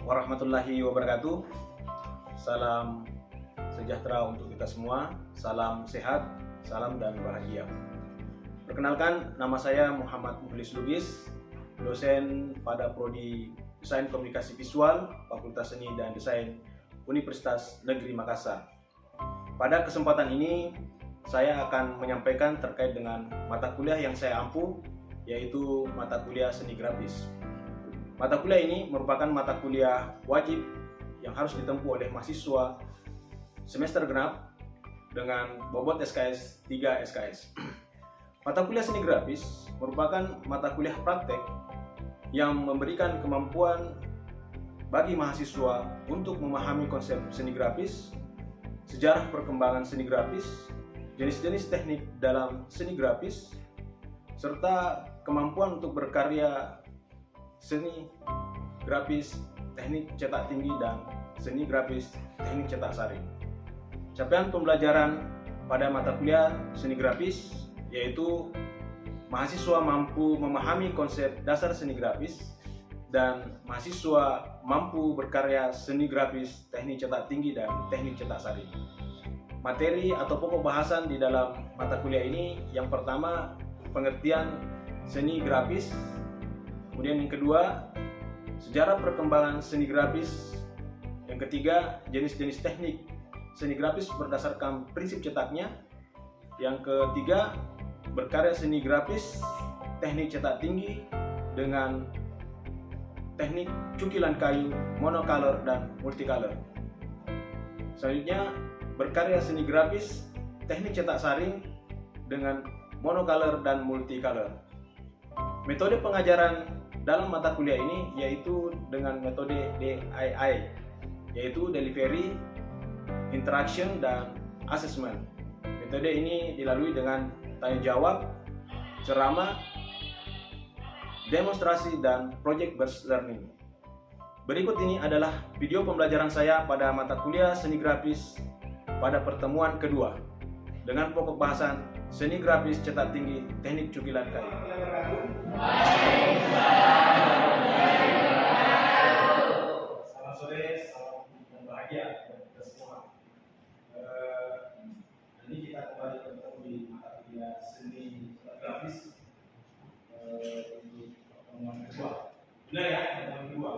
warahmatullahi wabarakatuh. Salam sejahtera untuk kita semua. Salam sehat, salam dan bahagia. Perkenalkan, nama saya Muhammad Mukhlis Lubis, dosen pada Prodi Desain Komunikasi Visual, Fakultas Seni dan Desain Universitas Negeri Makassar. Pada kesempatan ini, saya akan menyampaikan terkait dengan mata kuliah yang saya ampu, yaitu mata kuliah seni grafis. Mata kuliah ini merupakan mata kuliah wajib yang harus ditempuh oleh mahasiswa semester genap dengan bobot SKS 3 SKS. Mata kuliah seni grafis merupakan mata kuliah praktek yang memberikan kemampuan bagi mahasiswa untuk memahami konsep seni grafis, sejarah perkembangan seni grafis, jenis-jenis teknik dalam seni grafis, serta kemampuan untuk berkarya seni grafis teknik cetak tinggi dan seni grafis teknik cetak saring. Capaian pembelajaran pada mata kuliah seni grafis yaitu mahasiswa mampu memahami konsep dasar seni grafis dan mahasiswa mampu berkarya seni grafis teknik cetak tinggi dan teknik cetak saring. Materi atau pokok bahasan di dalam mata kuliah ini yang pertama pengertian seni grafis, kemudian yang kedua sejarah perkembangan seni grafis, yang ketiga jenis-jenis teknik seni grafis berdasarkan prinsip cetaknya, yang ketiga berkarya seni grafis teknik cetak tinggi dengan teknik cukilan kayu, monocolor dan multicolor. Selanjutnya berkarya seni grafis teknik cetak saring dengan monocolor dan multicolor. Metode pengajaran dalam mata kuliah ini yaitu dengan metode DII, yaitu Delivery, Interaction, dan Assessment. Metode ini dilalui dengan tanya jawab, ceramah, demonstrasi, dan project-based learning. Berikut ini adalah video pembelajaran saya pada mata kuliah seni grafis pada pertemuan kedua dengan pokok bahasan seni grafis cetak tinggi teknik cukilan kayu. Selamat sore, salam dan bahagia buat kita semua. Ini kita kembali bertemu di mata kuliah seni grafis untuk pertemuan kedua. Benar ya, pertemuan kedua.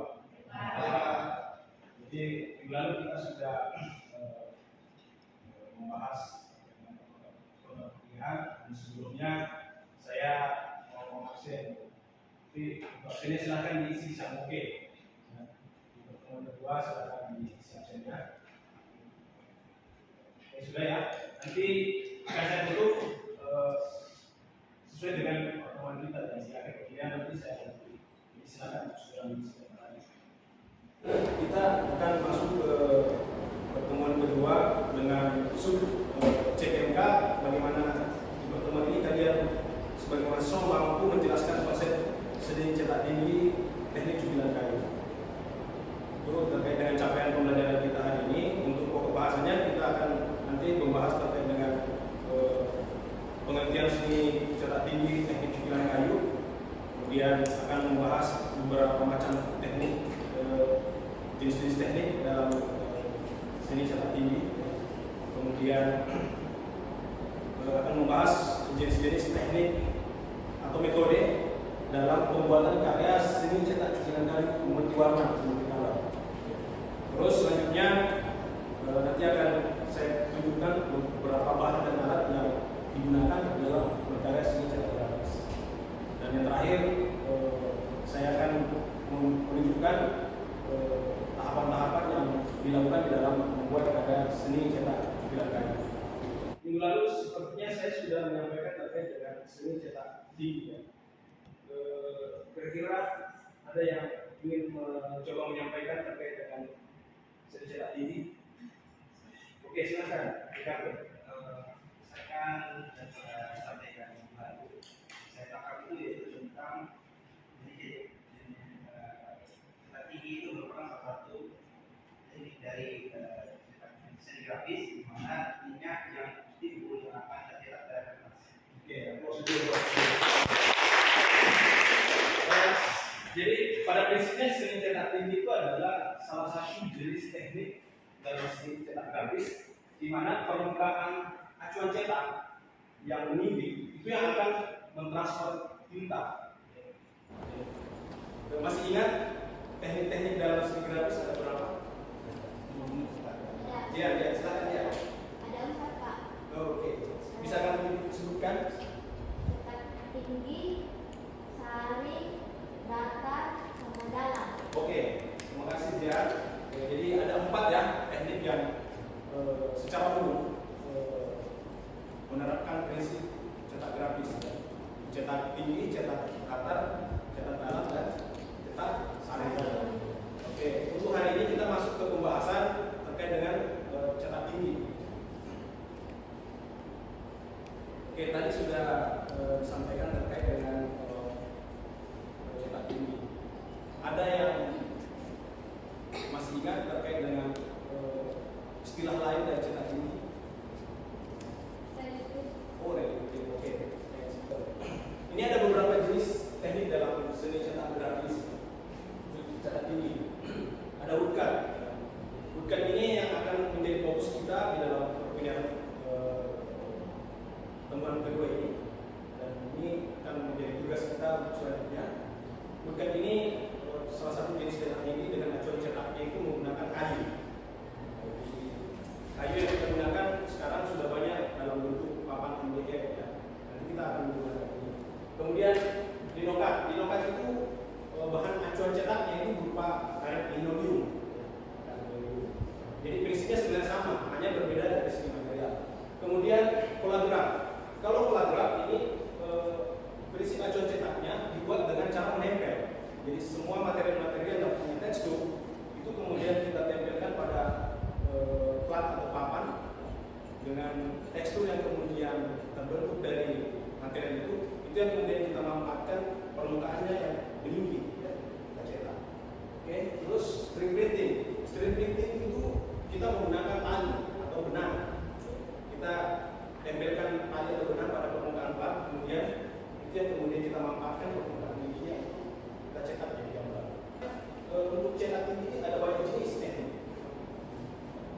Jadi minggu lalu kita sudah membahas pengertian, dan sebelumnya saya mau absen. Jadi absennya silahkan diisi sama oke. Di pertemuan kedua silahkan diisi absennya. Oke, sudah ya. Nanti akan saya tutup sesuai dengan pertemuan kita dan silakan kemudian nanti saya silakan sudah diisi. Kita akan masuk ke pertemuan kedua dengan sub CMK. Bagaimana di pertemuan ini kalian sebagai mahasiswa mampu menjelaskan konsep seni cetak tinggi teknik cukilan kayu. Itu terkait dengan capaian pembelajaran kita hari ini. Untuk pokok bahasannya kita akan nanti membahas terkait dengan pengertian seni cetak tinggi teknik cukilan kayu. Kemudian akan membahas beberapa macam teknik, jenis-jenis teknik dalam seni cetak tinggi. Kemudian akan membahas jenis-jenis teknik atau metode dalam pembuatan karya seni cetak cukilan kayu multiwarna, multicolor. Terus selanjutnya nanti akan saya tunjukkan beberapa bahan dan alat yang digunakan dalam berkarya seni cetak grafis. Dan yang terakhir saya akan menunjukkan tahapan-tahapan yang dilakukan di dalam membuat karya seni cetak cukilan kayu. Minggu lalu sepertinya saya sudah menyampaikan terkait dengan seni cetak tinggi. Kira-kira ada yang ingin mencoba menyampaikan terkait dengan seni cetak tinggi? Oke, silakan. Ricardo. Saya akan sampaikan lalu. Saya tangkap itu yaitu tentang cetak tinggi itu merupakan salah satu teknik dari seni grafis di mana minyak yang digunakan tercetak dari kertas. Oke, prosedur. Jadi pada prinsipnya seni cetak tinggi itu adalah dalam seni cetak grafis, di mana permukaan acuan cetak yang menindih itu yang akan mentransfer tinta. Masih ingat teknik-teknik dalam seni grafis ada berapa? Ya, silakan ya. Ada 4, Pak. Oke. Bisa kamu sebutkan? Cetak tinggi, saring, datar, sama dalam. Oke, terima kasih ya. Jadi ada 4 ya teknik yang secara umum menerapkan prinsip cetak grafis. Cetak tinggi, cetak datar, cetak dalam, dan cetak saring. Oke, untuk hari ini kita masuk ke pembahasan terkait dengan cetak tinggi. Oke, tadi sudah disampaikan terkait dengan cetak tinggi. Ada yang masih ingat terkait dengan istilah lain dari cetak tinggi? Oh, relatif. Oke. Ini ada beberapa jenis teknik dalam seni cetak grafis cetak tinggi. Ada woodcut. Woodcut ini yang akan menjadi fokus kita di dalam perkuliahan temuan kedua ini, dan ini akan menjadi tugas kita selanjutnya. Woodcut ini salah satu jenis cetak tinggi dengan acuan cetaknya itu menggunakan kayu. Kayu yang kita gunakan sekarang sudah banyak dalam bentuk papan MDF ya. Nanti kita akan menggunakan ini. Kemudian linokat. Linokat itu bahan acuan cetaknya itu berupa karet linoleum. Jadi prinsipnya sebenarnya sama, hanya berbeda dari segi material. Kemudian kolagraf. Kalau kolagraf ini prinsip acuan cetaknya dibuat dengan cara menempel. Jadi semua material-material yang punya tekstur itu kemudian kita tempelkan pada plat atau papan dengan tekstur yang kemudian terbentuk dari material itu yang kemudian kita manfaatkan permukaannya yang meninggi ya, kita cetak. Oke, terus strip printing. Strip printing itu kita menggunakan tali atau benang. Kita tempelkan tali atau benang pada permukaan plat, kemudian itu yang kemudian kita manfaatkan permukaan tingginya kita cetak jadi gambar. Untuk cetak tinggi ada banyak jenis teknik.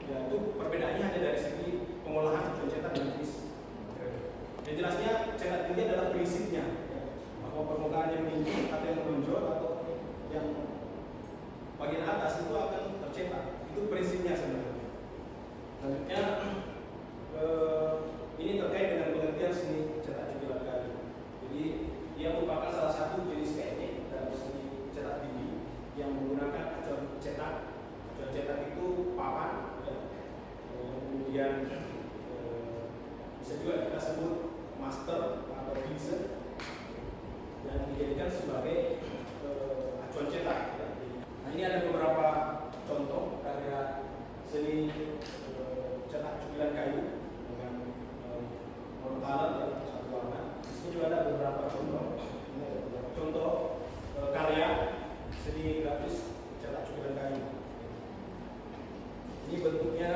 Ya, itu perbedaannya hanya dari segi pengolahan acuan cetak dan jenis. Yang jelasnya cetak tinggi adalah prinsipnya bahwa permukaan yang tinggi atau yang menonjol atau yang bagian atas itu akan tercetak. Itu prinsipnya sebenarnya. Selanjutnya ini terkait dengan pengertian seni cetak cubilan kayu. Jadi dia merupakan salah satu jenis teknik dalam seni cetak tinggi yang menggunakan acuan cetak. Acuan cetak itu papan, ya. Kemudian bisa juga kita sebut master atau fixer yang dijadikan sebagai acuan cetak. Ya. Nah, ini ada beberapa contoh karya seni cetak cubilan kayu dengan monocolor dan satu warna. Di sini juga ada beberapa contoh. Ini ada beberapa contoh karya seni grafis cetak cubilan kayu. Ini bentuknya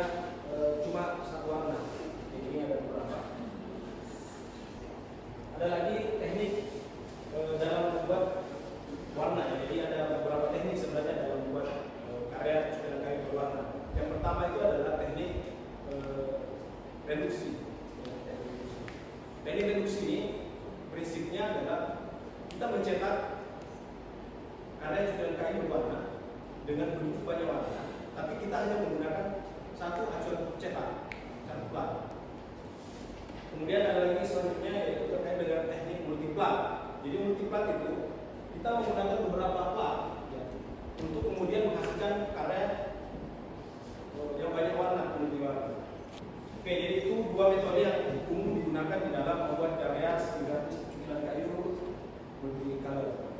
cuma satu warna. Jadi ini ada beberapa. Ada lagi teknik dalam membuat warna. Jadi ada beberapa teknik sebenarnya dalam membuat karya cubilan kayu berwarna. Yang pertama itu adalah teknik reduksi. Teknik reduksi ini prinsipnya adalah kita mencetak karya cubilan kayu berwarna dengan begitu banyak warna, tapi kita hanya menggunakan satu acuan cetak, satu plat. Kemudian ada lagi selanjutnya yaitu terkait dengan teknik multiplat. Jadi multiplat itu kita menggunakan beberapa plat ya, untuk kemudian menghasilkan karya yang banyak warna, multiwarna. Oke, jadi itu dua metode yang umum digunakan di dalam membuat karya seni grafis cubilan kayu multicolor.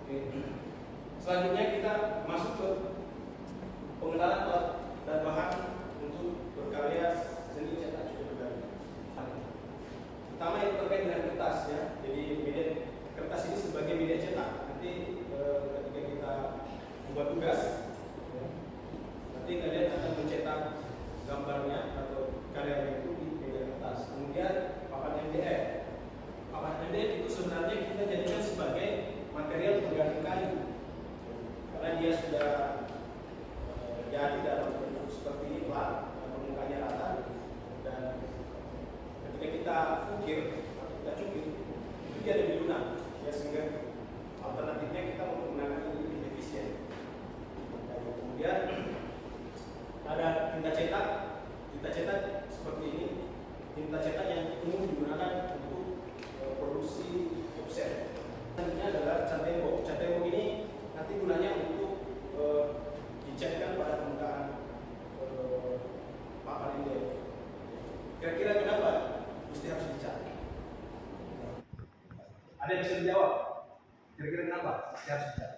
Oke. Selanjutnya kita masuk ke pengenalan alat dan bahan untuk berkarya seni cetak cubilan kayu. Pertama yang terkait dengan kertas ya. Jadi media kertas ini sebagai media cetak. Nanti ketika kita membuat tugas, ya, nanti kalian akan mencetak gambarnya atau karyanya itu di media kertas. cukir, itu dia lebih lunak, ya, sehingga alternatifnya kita menggunakan ini lebih efisien. Kemudian ada tinta cetak seperti ini, tinta cetak yang umum digunakan untuk produksi offset. Selanjutnya adalah cat tembok. Cat tembok ini nanti gunanya untuk dicatkan pada permukaan papan ini. Kira-kira kenapa mesti harus dicat? Ada yang bisa dijawab? Kira-kira kenapa mesti harus dicat?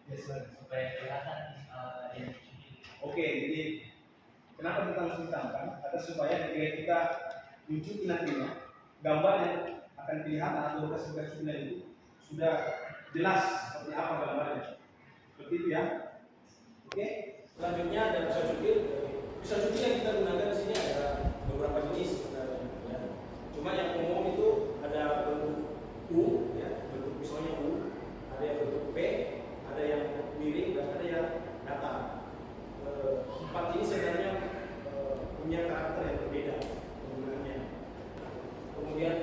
Ya, supaya kelihatan yang Oke, jadi kenapa kita harus hitamkan? Agar supaya ketika kita mencuci nantinya, gambar yang akan dilihat atau bekas-bekas itu sudah jelas seperti apa gambarnya. Seperti itu ya. Oke. Selanjutnya ada pisau cukir. Pisau cukir yang kita gunakan di sini ada beberapa jenis sebenarnya. Ya. Cuma yang umum itu ada bentuk U, ya, bentuk pisaunya U. Ada yang bentuk P, ada yang miring dan ada yang datar. Empat ini sebenarnya punya karakter yang berbeda penggunaannya. Kemudian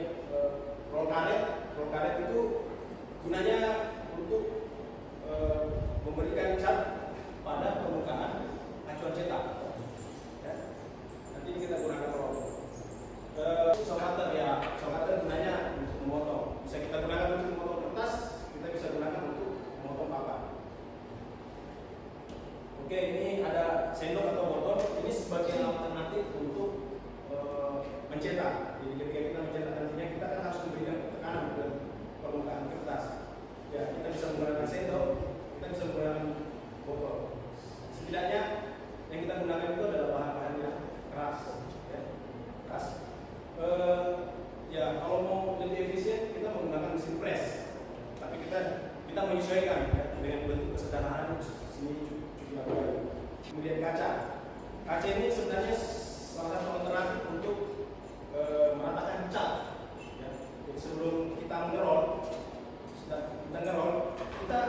roll karet itu gunanya untuk memberikan cat pada permukaan acuan cetak. Ya. Nanti kita gunakan roll. Somater gunanya untuk memotong. Bisa kita gunakan untuk memotong kertas, kita bisa gunakan untuk memotong papan. Oke, ini ada sendok atau botol. Ini sebagai alternatif untuk mencetak. Jadi ketika kita mencetak nantinya kita kan harus memberikan tekanan ke permukaan kertas. Ya, kita bisa menggunakan sendok, kita bisa menggunakan botol. Setidaknya yang kita gunakan itu adalah bahan-bahan yang keras. Ya, keras. Ya, kalau mau lebih efisien kita menggunakan mesin press. Tapi kita menyesuaikan ya, dengan bentuk kesederhanaan sini. Kemudian kaca ini sebenarnya salah satu alternatif untuk meratakan cat. Ya. Jadi sebelum kita ngerol, kita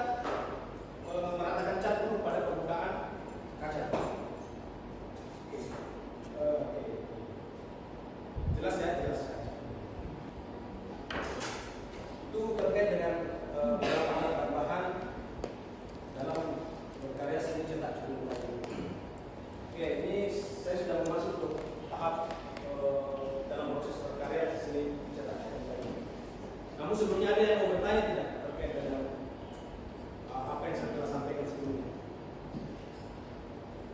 meratakan cat dulu pada permukaan kaca. Oke. Jelas ya, jelas. Itu terkait dengan beberapa alat tambahan dalam karya seni cetak cukur kayu. Oke, ini saya sudah masuk ke tahap dalam proses berkarya seni cetak cukur kayu. Namun sebelumnya ada yang mau bertanya tidak terkait dengan apa yang saya telah sampaikan sebelumnya?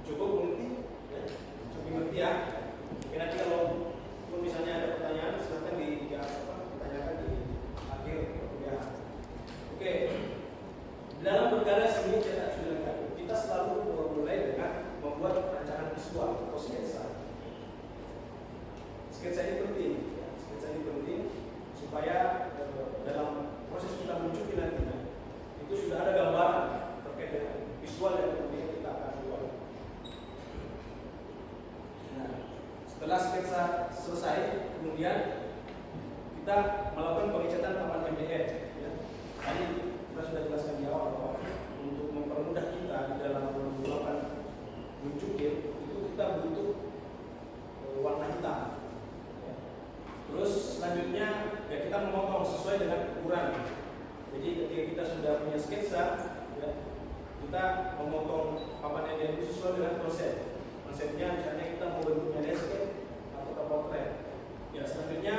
Cukup mengerti? Ya? Cukup mengerti ya? Nanti kalau misalnya ada pertanyaan, silakan ditanyakan di akhir perkuliahan. Oke. Dalam berkarya seni cetak cukur kayu, kita selalu memulai dengan membuat rancangan visual atau sketsa. Sketsa ini penting, ya. Sketsa ini penting supaya dalam proses kita mencuci nantinya itu sudah ada gambaran terkait dengan visual yang kemudian kita akan buat. Nah, setelah sketsa selesai, kemudian kita melakukan pengecatan papan MDF. Ya. Tadi kita sudah jelaskan di awal bahwa untuk mempermudah kita di dalam melakukan mencukir itu kita butuh warna hitam. Ya. Terus selanjutnya ya kita memotong sesuai dengan ukuran. Jadi ketika kita sudah punya sketsa, ya, kita memotong papan yang sesuai dengan konsep. Konsepnya misalnya kita mau bentuknya landscape atau portrait. Ya selanjutnya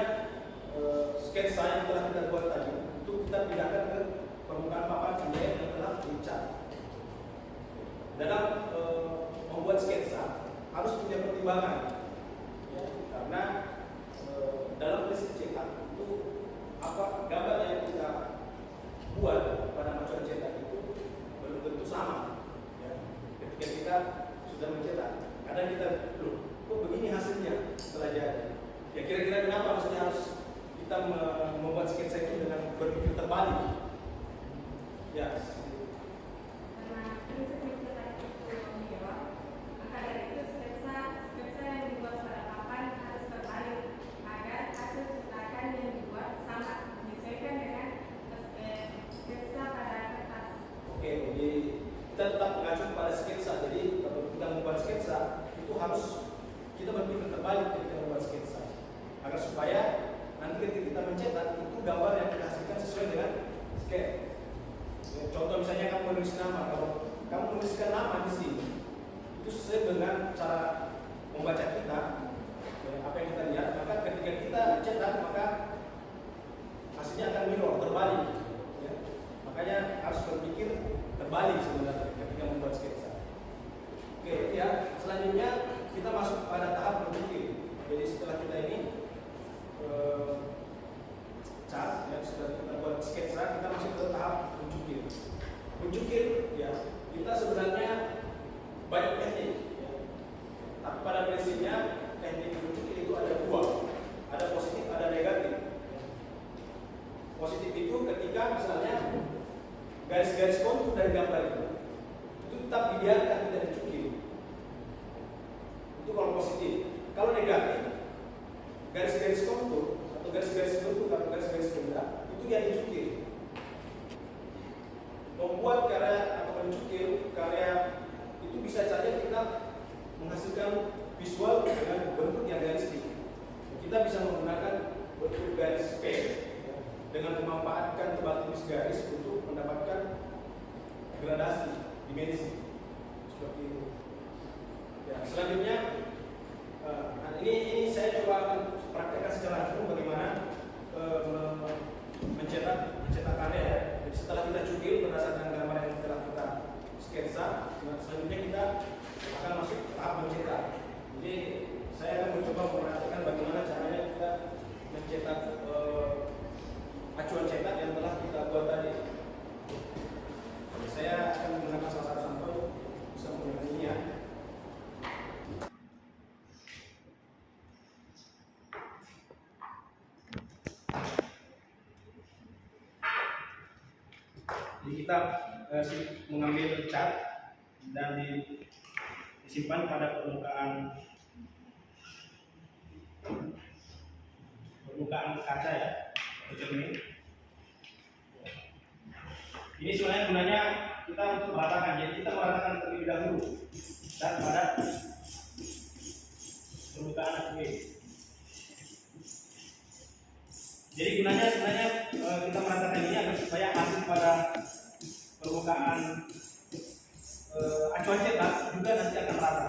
sketsa yang telah kita buat tadi itu kita pindahkan ke permukaan papan MDF yang telah dicat. Dalam membuat sketsa harus punya pertimbangan, ya, karena dalam prinsip cetak itu apa gambar yang kita buat pada acuan cetak itu belum tentu sama. Ya. Ketika kita sudah mencetak, kadang kita kok begini hasilnya setelah jadi. gambar yang kita hasilkan sesuai dengan scan. Ya, contoh misalnya kamu menulis nama, kalau kamu menuliskan nama di sini, itu sesuai dengan cara membaca kita, ya, apa yang kita lihat, maka ketika kita cetak maka hasilnya akan mirror, terbalik. Ya. Makanya harus berpikir terbalik sebenarnya ketika membuat sketsa. Oke, ya selanjutnya kita masuk pada tahap berpikir. Jadi setelah kita ini cat, ya sudah kita buat sketsa, kita masuk ke tahap mencukir. Mencukir, ya kita sebenarnya banyak teknik. Ya. Tapi pada prinsipnya teknik mencukir itu ada dua, ada positif, ada negatif. Positif itu ketika misalnya garis-garis kontur dari gambar itu tetap dibiarkan tidak dicukir. Itu kalau positif. Kalau negatif, garis-garis kontur atau garis-garis bentuk atau garis-garis benda itu dia dicukir. Membuat karya atau mencukir karya itu bisa saja kita menghasilkan visual dengan bentuk yang realistik. Kita bisa menggunakan bentuk garis space dengan memanfaatkan tebal tipis garis untuk mendapatkan gradasi dimensi seperti itu. Ya, selanjutnya ini saya coba akan praktekkan secara langsung bagaimana mencetak karya. Ya. Jadi setelah kita cukil berdasarkan gambar yang telah kita sketsa, selanjutnya kita akan masuk ke tahap mencetak. Jadi saya akan mencoba memperhatikan bagaimana caranya kita mencetak acuan cetak yang telah kita buat tadi. Jadi saya akan menggunakan salah satu sampel, bisa menggunakan ini ya. Jadi kita mengambil cat dan disimpan pada permukaan kaca ya, cermin. Ini sebenarnya gunanya kita untuk meratakan. Jadi kita meratakan terlebih dahulu dan pada permukaan aktif. Jadi gunanya sebenarnya kita meratakan ini agar supaya hasil pada permukaan acuan cetak juga nanti akan rata.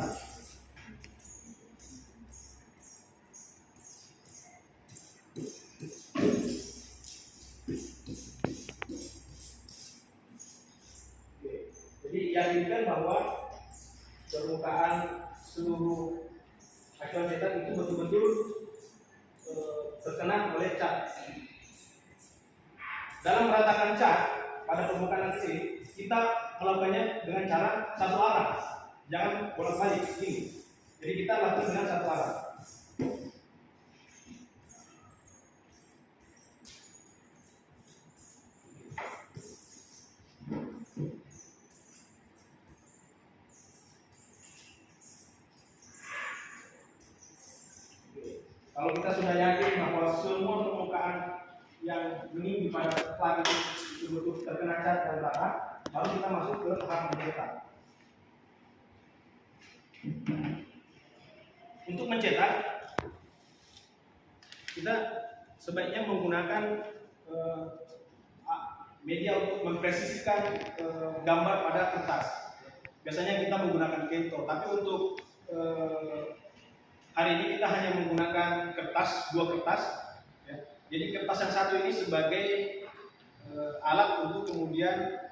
Jadi yakinkan bahwa permukaan seluruh acuan cetak itu betul-betul terkena oleh cat. Dalam meratakan cat pada permukaan kecil, kita melakukannya dengan cara satu arah, jangan bolak-balik ini. Jadi kita lakukan dengan satu arah. Kalau kita sudah yakin bahwa semua permukaan yang meninggi pada plat itu betul terkena cat dan rata, baru kita masuk ke tahap mencetak. Untuk mencetak, kita sebaiknya menggunakan media untuk mempresisikan gambar pada kertas. Biasanya kita menggunakan Kento, tapi untuk hari ini kita hanya menggunakan kertas, dua kertas. Ya. Jadi kertas yang satu ini sebagai alat untuk kemudian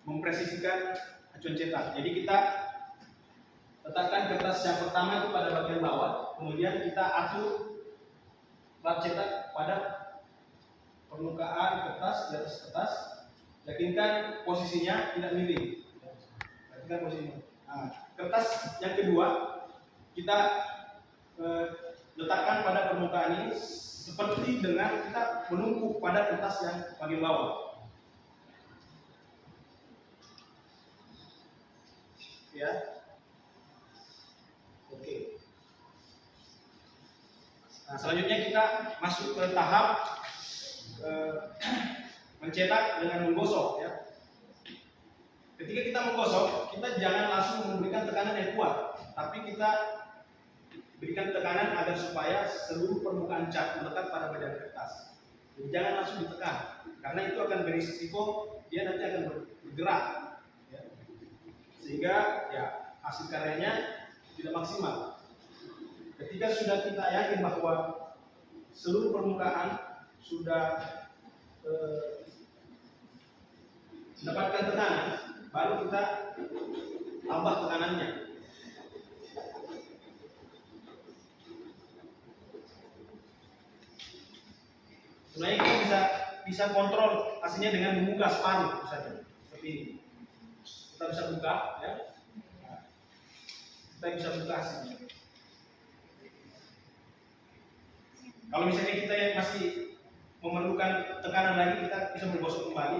mempresisikan acuan cetak. Jadi kita letakkan kertas yang pertama itu pada bagian bawah, kemudian kita atur plat cetak pada permukaan kertas, di atas kertas. Yakinkan posisinya tidak miring. Yakinkan posisinya. Nah, kertas yang kedua kita letakkan pada permukaan ini seperti dengan kita menumpuk pada kertas yang bagian bawah. Ya, oke. Nah, selanjutnya kita masuk ke tahap mencetak dengan menggosok. Ya. Ketika kita menggosok, kita jangan langsung memberikan tekanan yang kuat, tapi kita berikan tekanan agar supaya seluruh permukaan cat melekat pada badan kertas. Jadi jangan langsung ditekan, karena itu akan berisiko dia nanti akan bergerak, ya. Sehingga ya hasil karyanya tidak maksimal. Ketika sudah kita yakin bahwa seluruh permukaan sudah mendapatkan tekanan, baru kita tambah tekanannya. Sebenarnya kita bisa kontrol hasilnya dengan membuka spanduk saja, seperti ini. Kita bisa buka, ya. Kita bisa buka hasilnya. Kalau misalnya kita yang masih memerlukan tekanan lagi, kita bisa menggosok kembali.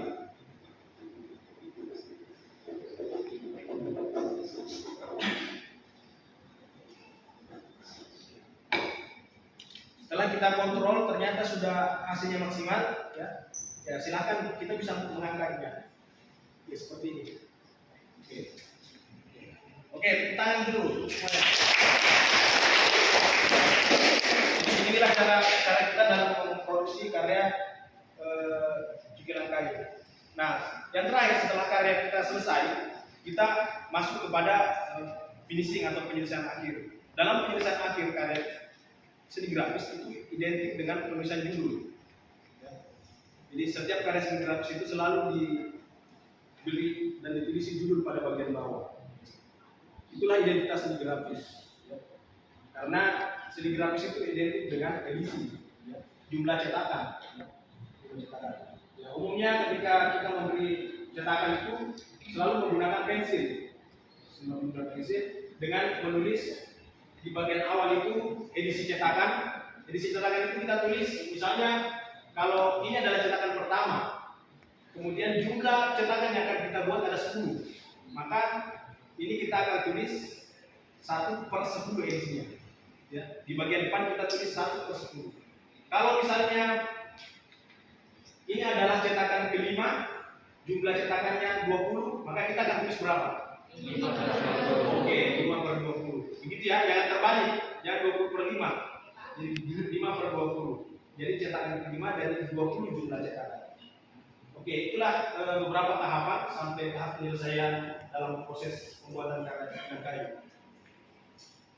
Setelah kita kontrol ternyata sudah hasilnya maksimal, ya silakan kita bisa mengangkatnya, ya seperti ini. Oke, tangan dulu. Inilah cara kita dalam memproduksi karya cukiran kayu. Nah, yang terakhir setelah karya kita selesai, kita masuk kepada finishing atau penyelesaian akhir. Dalam penyelesaian akhir karya seni grafis itu identik dengan penulisan judul. Jadi setiap karya seni grafis itu selalu diberi dan ditulis judul pada bagian bawah. Itulah identitas seni grafis. Karena seni grafis itu identik dengan edisi, jumlah cetakan. Ya, umumnya ketika kita memberi cetakan itu selalu menggunakan pensil, dengan menulis di bagian awal itu edisi cetakan. Edisi cetakan itu kita tulis, misalnya kalau ini adalah cetakan pertama, kemudian jumlah cetakan yang akan kita buat ada 10, maka ini kita akan tulis 1/10 edisinya. Ya, di bagian depan kita tulis 1/10. Kalau misalnya ini adalah cetakan kelima, jumlah cetakannya 20, maka kita akan tulis berapa? 5/20. Oke, 5/20. Begitu ya, jangan terbalik, jangan 20/5. Jadi 5/20. Jadi cetakan kelima dari 20 jumlah cetakan. Oke, itulah beberapa tahapan sampai tahap penyelesaian dalam proses pembuatan karya kayu.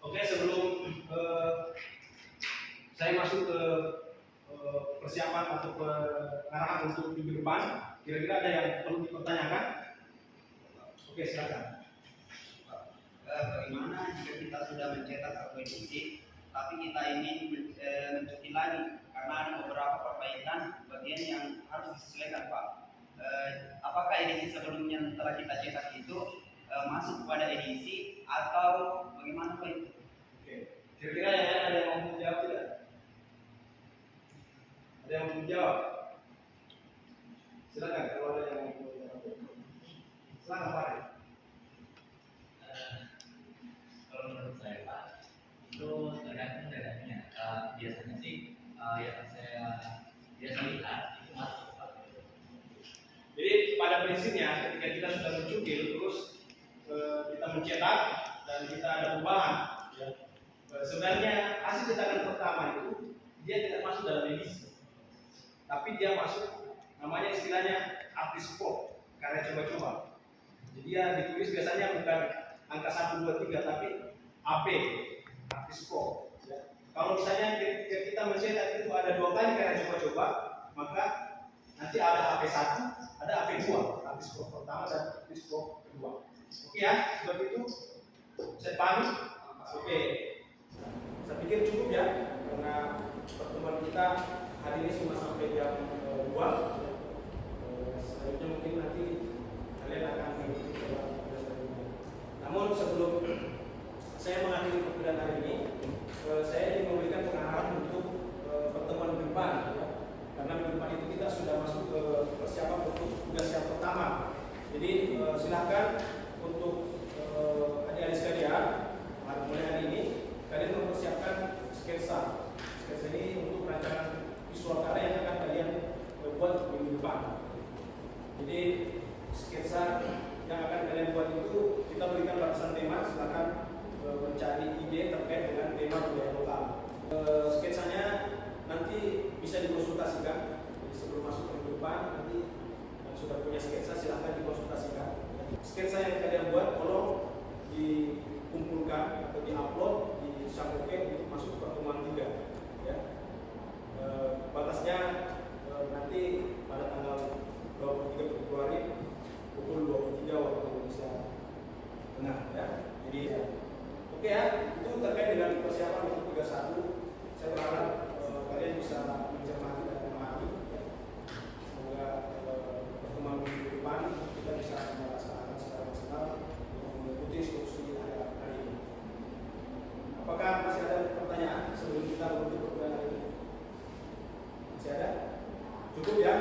Oke, sebelum saya masuk ke persiapan atau pengarahan untuk minggu depan, kira-kira ada yang perlu dipertanyakan? Oke, silakan. Bagaimana jika kita sudah mencetak satu edisi, tapi kita ingin mencuci lagi karena ada beberapa perbaikan bagian yang harus disesuaikan, Pak. Apakah edisi sebelumnya setelah kita cetak itu masuk pada edisi atau bagaimana, Pak? Itu? Oke, kira-kira yang lain ada yang mau menjawab tidak? Ada yang mau menjawab? Silakan kalau ada yang mau menjawab. Silakan Pak. Kalau menurut saya Pak, itu tergantung daerahnya. Biasanya sih yang saya biasa lihat itu masuk Pak. Jadi pada prinsipnya ketika kita sudah mencukil terus kita mencetak dan kita ada perubahan, ya. Sebenarnya hasil cetakan pertama itu dia tidak masuk dalam edisi, tapi dia masuk namanya istilahnya artist pop, karya coba-coba. Jadi dia ditulis biasanya bukan angka 1, 2, 3 tapi AP, artist pop. Ya. Kalau misalnya kita mencetak itu ada 2 kali karya coba-coba, maka nanti ada AP1, ada AP2, artist pop pertama dan artist pop kedua. Oke ya, seperti itu. Saya pahami? Oke. Saya pikir cukup ya, karena pertemuan kita hari ini cuma sampai jam 2. Selanjutnya mungkin nanti kalian akan mengikuti kelas selanjutnya. Namun sebelum saya mengakhiri perkuliahan hari ini, saya ingin memberikan pengarahan untuk pertemuan minggu depan, ya. Karena minggu depan itu kita sudah masuk ke persiapan untuk tugas yang pertama. Jadi silakan untuk adik-adik sekalian, mulai hari ini kalian mempersiapkan sketsa. Sketsa ini untuk rancangan visual karya yang akan kalian buat minggu depan. Jadi sketsa yang akan kalian buat itu kita berikan batasan tema, silakan mencari ide terkait dengan tema budaya lokal. Sketsanya nanti bisa dikonsultasikan. Jadi sebelum masuk ke depan nanti yang sudah punya sketsa silahkan dikonsultasikan. Sketsa yang kalian buat tolong dikumpulkan atau diupload di Sakoke untuk masuk ke pertemuan 3 ya. Batasnya nanti pada tanggal 23 Februari pukul 23 waktu Indonesia Tengah ya. Jadi oke ya, itu terkait dengan persiapan untuk 31. Saya berharap kalian bisa mencermati dan memahami ya. Semoga pertemuan minggu depan kita bisa melaksanakan secara maksimal untuk mengikuti instruksi hari ini. Apakah masih ada pertanyaan sebelum kita menutup pertemuan hari ini? Masih ada? Cukup ya?